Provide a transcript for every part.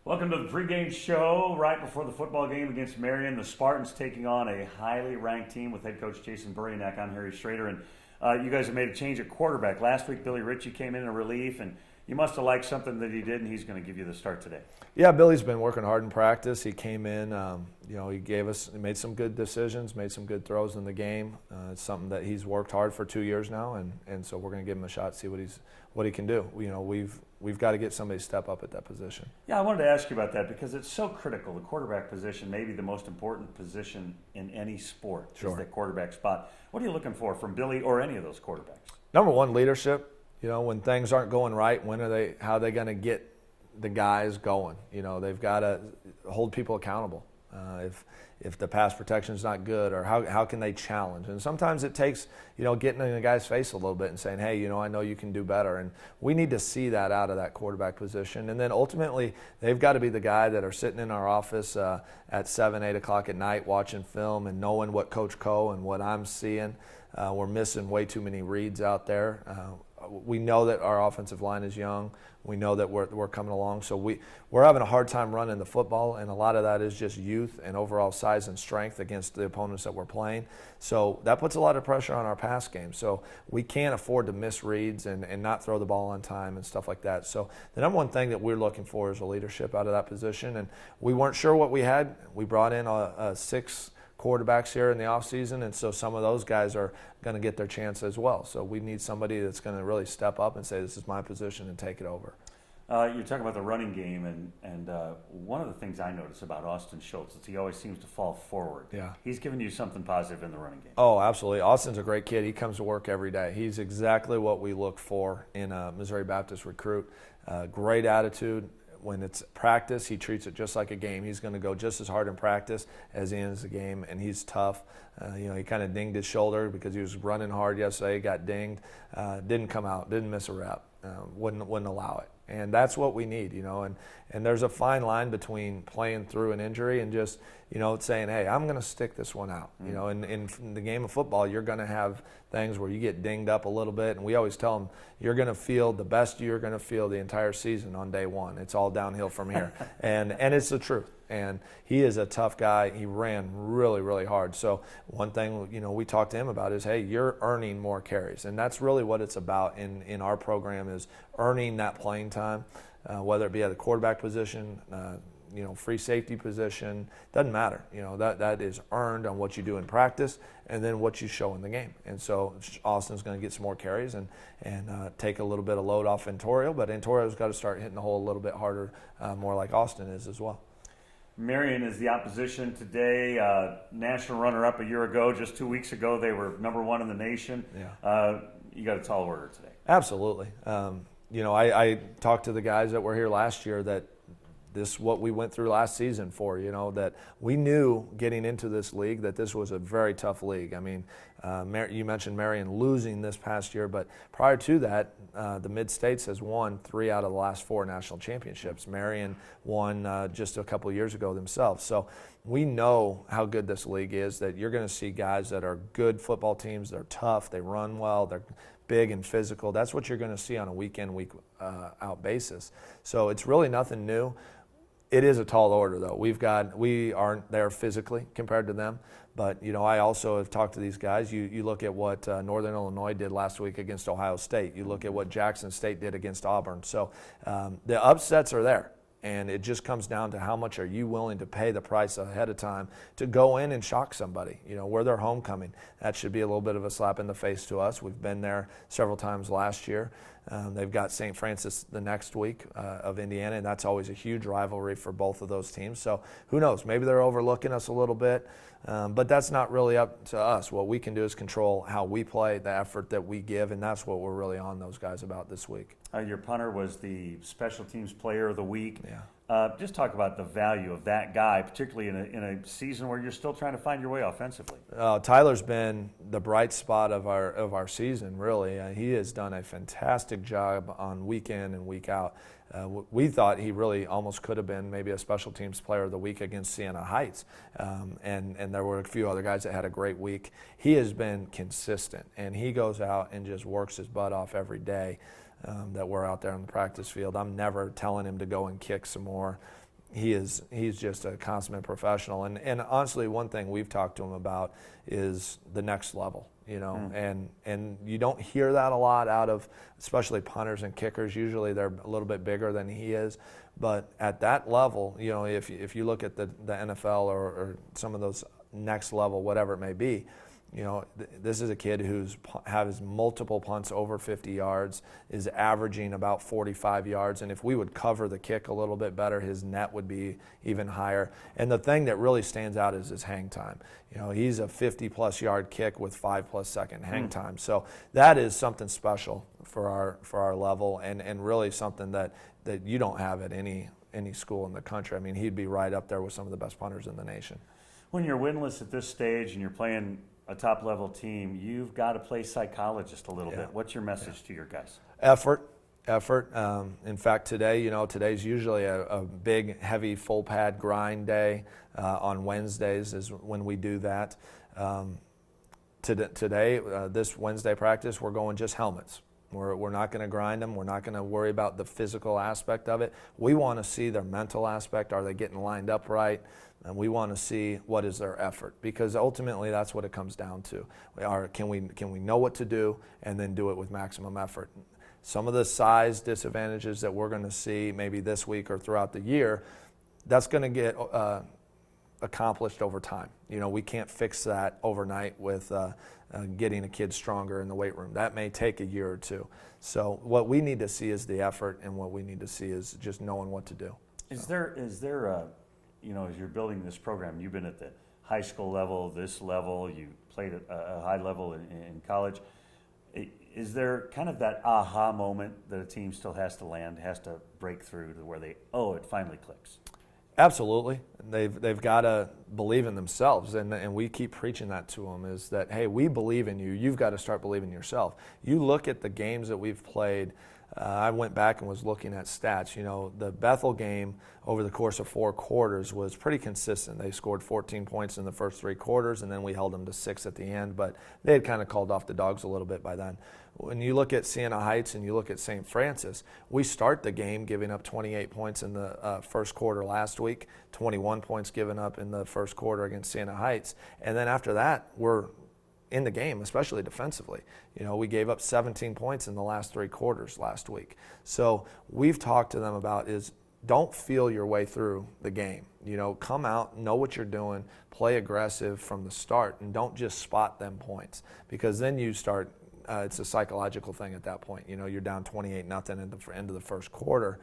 Welcome to the pregame show right before the football game against Marion. The Spartans taking on a highly ranked team with head coach Jason Buryanak. I'm Harry Schrader, and you guys have made a change at quarterback. Last week, Billy Ritchie came in relief, and you must have liked something that he did, and he's going to give you the start today. Yeah, Billy's been working hard in practice. He came in, he made some good decisions, made some good throws in the game. It's something that he's worked hard for 2 years now, and so we're going to give him a shot, see what he can do. We've got to get somebody to step up at that position. Yeah, I wanted to ask you about that because it's so critical. The quarterback position may be the most important position in any sport. Sure. Is the quarterback spot. What are you looking for from Billy or any of those quarterbacks? Number one, leadership. When things aren't going right, how are they going to get the guys going? They've got to hold people accountable. If the pass protection is not good, or how can they challenge? And sometimes it takes, getting in the guy's face a little bit and saying, hey, I know you can do better. And we need to see that out of that quarterback position. And then ultimately, they've got to be the guy that are sitting in our office at 7, 8 o'clock at night watching film and knowing what Coach Co and what I'm seeing. We're missing way too many reads out there. We know that our offensive line is young. We know that we're coming along. So we're having a hard time running the football, and a lot of that is just youth and overall size and strength against the opponents that we're playing. So that puts a lot of pressure on our pass game. So we can't afford to miss reads and not throw the ball on time and stuff like that. So the number one thing that we're looking for is a leadership out of that position. And we weren't sure what we had. We brought in a 6 quarterbacks here in the offseason, and so some of those guys are going to get their chance as well. So we need somebody that's going to really step up and say, this is my position, and take it over. You're talking about the running game, and one of the things I notice about Austin Schultz is he always seems to fall forward. Yeah. He's given you something positive in the running game. Oh, absolutely. Austin's a great kid. He comes to work every day. He's exactly what we look for in a Missouri Baptist recruit. Great attitude. When it's practice, he treats it just like a game. He's going to go just as hard in practice as he is the game, and he's tough. He kind of dinged his shoulder because he was running hard yesterday, got dinged, didn't come out, didn't miss a rep, wouldn't allow it. And that's what we need, and there's a fine line between playing through an injury and just, saying, hey, I'm going to stick this one out. In the game of football, you're going to have things where you get dinged up a little bit, and we always tell them, you're going to feel the best you're going to feel the entire season on day one. It's all downhill from here. and it's the truth. And he is a tough guy. He ran really, really hard. So one thing, we talked to him about is, hey, you're earning more carries. And that's really what it's about in our program, is earning that playing time, whether it be at the quarterback position, free safety position, doesn't matter. That is earned on what you do in practice and then what you show in the game. And so Austin's going to get some more carries and take a little bit of load off Antorio, but Antorio's got to start hitting the hole a little bit harder, more like Austin is as well. Marion is the opposition today. National runner-up a year ago. Just 2 weeks ago, they were number 1 in the nation. Yeah. You got a tall order today. Absolutely. I talked to the guys that were here last year that this is what we went through last season for, that we knew getting into this league that this was a very tough league. I mean, you mentioned Marion losing this past year, but prior to that, the Mid-States has won 3 out of the last 4 national championships. Marion won just a couple years ago themselves. So we know how good this league is, that you're going to see guys that are good football teams. They're tough, they run well, they're big and physical. That's what you're going to see on a week-in, week-out basis. So it's really nothing new. It is a tall order, though. We aren't there physically compared to them, but I also have talked to these guys. You look at what Northern Illinois did last week against Ohio State. You look at what Jackson State did against Auburn. So the upsets are there, and it just comes down to how much are you willing to pay the price ahead of time to go in and shock somebody. We're their homecoming. That should be a little bit of a slap in the face to us. We've been there several times last year. They've got St. Francis the next week of Indiana, and that's always a huge rivalry for both of those teams. So who knows? Maybe they're overlooking us a little bit, but that's not really up to us. What we can do is control how we play, the effort that we give, and that's what we're really on those guys about this week. Your punter was the special teams player of the week. Yeah. Just talk about the value of that guy, particularly in a season where you're still trying to find your way offensively. Tyler's been the bright spot of our season, really. He has done a fantastic job on week in and week out. We thought he really almost could have been maybe a special teams player of the week against Siena Heights, and there were a few other guys that had a great week. He has been consistent, and he goes out and just works his butt off every day. That we're out there on the practice field. I'm never telling him to go and kick some more. he's just a consummate professional. And honestly, one thing we've talked to him about is the next level. And you don't hear that a lot out of especially punters and kickers. Usually they're a little bit bigger than he is. But at that level, if you look at the NFL or some of those next level, whatever it may be, this is a kid who's has multiple punts over 50 yards, is averaging about 45 yards, and if we would cover the kick a little bit better, his net would be even higher. And the thing that really stands out is his hang time. He's a 50-plus yard kick with 5+ second hang time. So that is something special for our level, and really something that you don't have at any school in the country. I mean, he'd be right up there with some of the best punters in the nation. When you're winless at this stage and you're playing a top-level team, you've got to play psychologist a little bit. What's your message to your guys? Effort. In fact, today's usually a big, heavy, full pad grind day. On Wednesdays is when we do that. Today, this Wednesday practice, we're going just helmets. We're not going to grind them. We're not going to worry about the physical aspect of it. We want to see their mental aspect. Are they getting lined up right? And we want to see what is their effort, because ultimately that's what it comes down to. Can we know what to do and then do it with maximum effort? Some of the size disadvantages that we're going to see maybe this week or throughout the year, that's going to get accomplished over time. We can't fix that overnight with getting a kid stronger in the weight room. That may take a year or two. So what we need to see is the effort, and what we need to see is just knowing what to do. Is there a, as you're building this program, you've been at the high school level, this level, you played at a high level in college. Is there kind of that aha moment that a team still has to land, has to break through to where it finally clicks? Absolutely. They've got to believe in themselves, and we keep preaching that to them, is that, hey, we believe in you. You've got to start believing in yourself. You look at the games that we've played. I went back and was looking at stats. The Bethel game over the course of 4 quarters was pretty consistent. They scored 14 points in the first 3 quarters, and then we held them to 6 at the end, but they had kind of called off the dogs a little bit by then. When you look at Siena Heights and you look at St. Francis, we start the game giving up 28 points in the first quarter last week, 21 points given up in the first quarter against Siena Heights, and then after that, we're in the game, especially defensively. We gave up 17 points in the last 3 quarters last week. So we've talked to them about is don't feel your way through the game. Come out, know what you're doing, play aggressive from the start, and don't just spot them points, because then you start, it's a psychological thing at that point. You're down 28-0 at the end of the first quarter.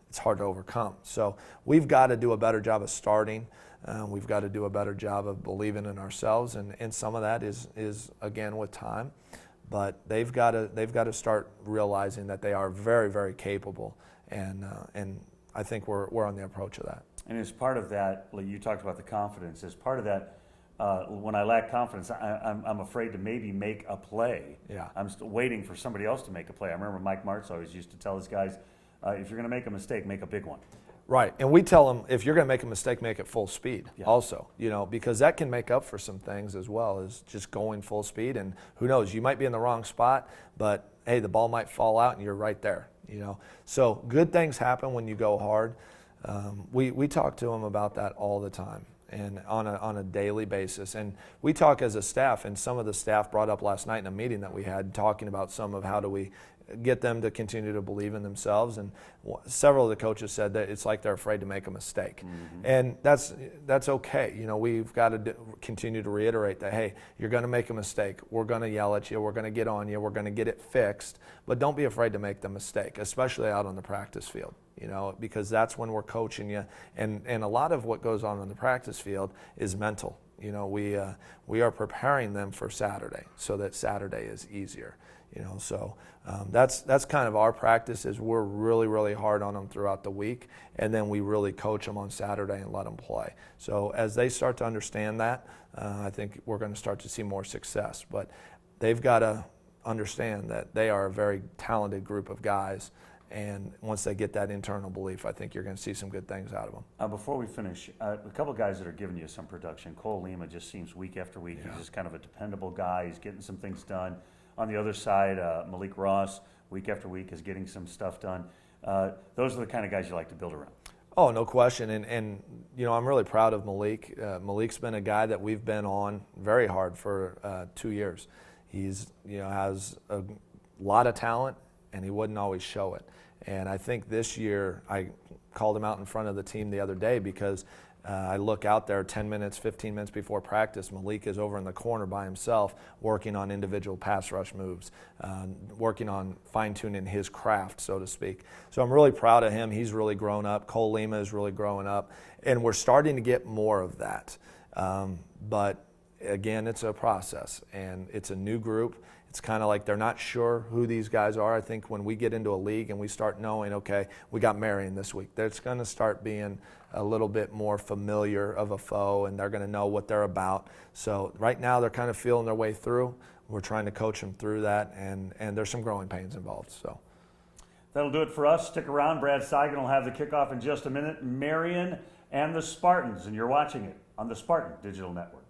It's hard to overcome. So we've got to do a better job of starting. We've got to do a better job of believing in ourselves, and some of that is again with time. But they've got to start realizing that they are very, very capable, and I think we're on the approach of that. And as part of that, you talked about the confidence. As part of that, when I lack confidence, I'm afraid to maybe make a play. Yeah. I'm still waiting for somebody else to make a play. I remember Mike Martz always used to tell his guys, if you're going to make a mistake, make a big one. Right, and we tell them, if you're going to make a mistake, make it full speed also, because that can make up for some things as well as just going full speed. And who knows, you might be in the wrong spot, but hey, the ball might fall out and you're right there, So good things happen when you go hard. We talk to them about that all the time and on a daily basis. And we talk as a staff, and some of the staff brought up last night in a meeting that we had, talking about some of how do we get them to continue to believe in themselves. And several of the coaches said that it's like they're afraid to make a mistake. Mm-hmm. And that's okay. We've got to continue to reiterate that, hey, you're going to make a mistake. We're going to yell at you. We're going to get on you. We're going to get it fixed. But don't be afraid to make the mistake, especially out on the practice field, because that's when we're coaching you. And a lot of what goes on the practice field is mental. We are preparing them for Saturday so that Saturday is easier. So that's kind of our practice, is we're really, really hard on them throughout the week, and then we really coach them on Saturday and let them play. So as they start to understand that, I think we're going to start to see more success. But they've got to understand that they are a very talented group of guys, and once they get that internal belief, I think you're going to see some good things out of them. Before we finish, a couple of guys that are giving you some production. Cole Lima just seems week after week. Yeah. He's just kind of a dependable guy. He's getting some things done. On the other side, Malik Ross, week after week, is getting some stuff done. Those are the kind of guys you like to build around. Oh, no question. And you know, I'm really proud of Malik. Malik's been a guy that we've been on very hard for 2 years. He's, you know, has a lot of talent, and he wouldn't always show it. And I think this year, I called him out in front of the team the other day because I look out there 10 minutes, 15 minutes before practice. Malik is over in the corner by himself working on individual pass rush moves, working on fine-tuning his craft, so to speak. So I'm really proud of him. He's really grown up. Cole Lima is really growing up. And we're starting to get more of that. But again, it's a process, and it's a new group. It's kind of like they're not sure who these guys are. I think when we get into a league and we start knowing, okay, we got Marion this week, there's going to start being a little bit more familiar of a foe, and they're going to know what they're about. So right now they're kind of feeling their way through. We're trying to coach them through that, and there's some growing pains involved. So that'll do it for us. Stick around. Brad Seigan will have the kickoff in just a minute. Marion and the Spartans, and you're watching it on the Spartan Digital Network.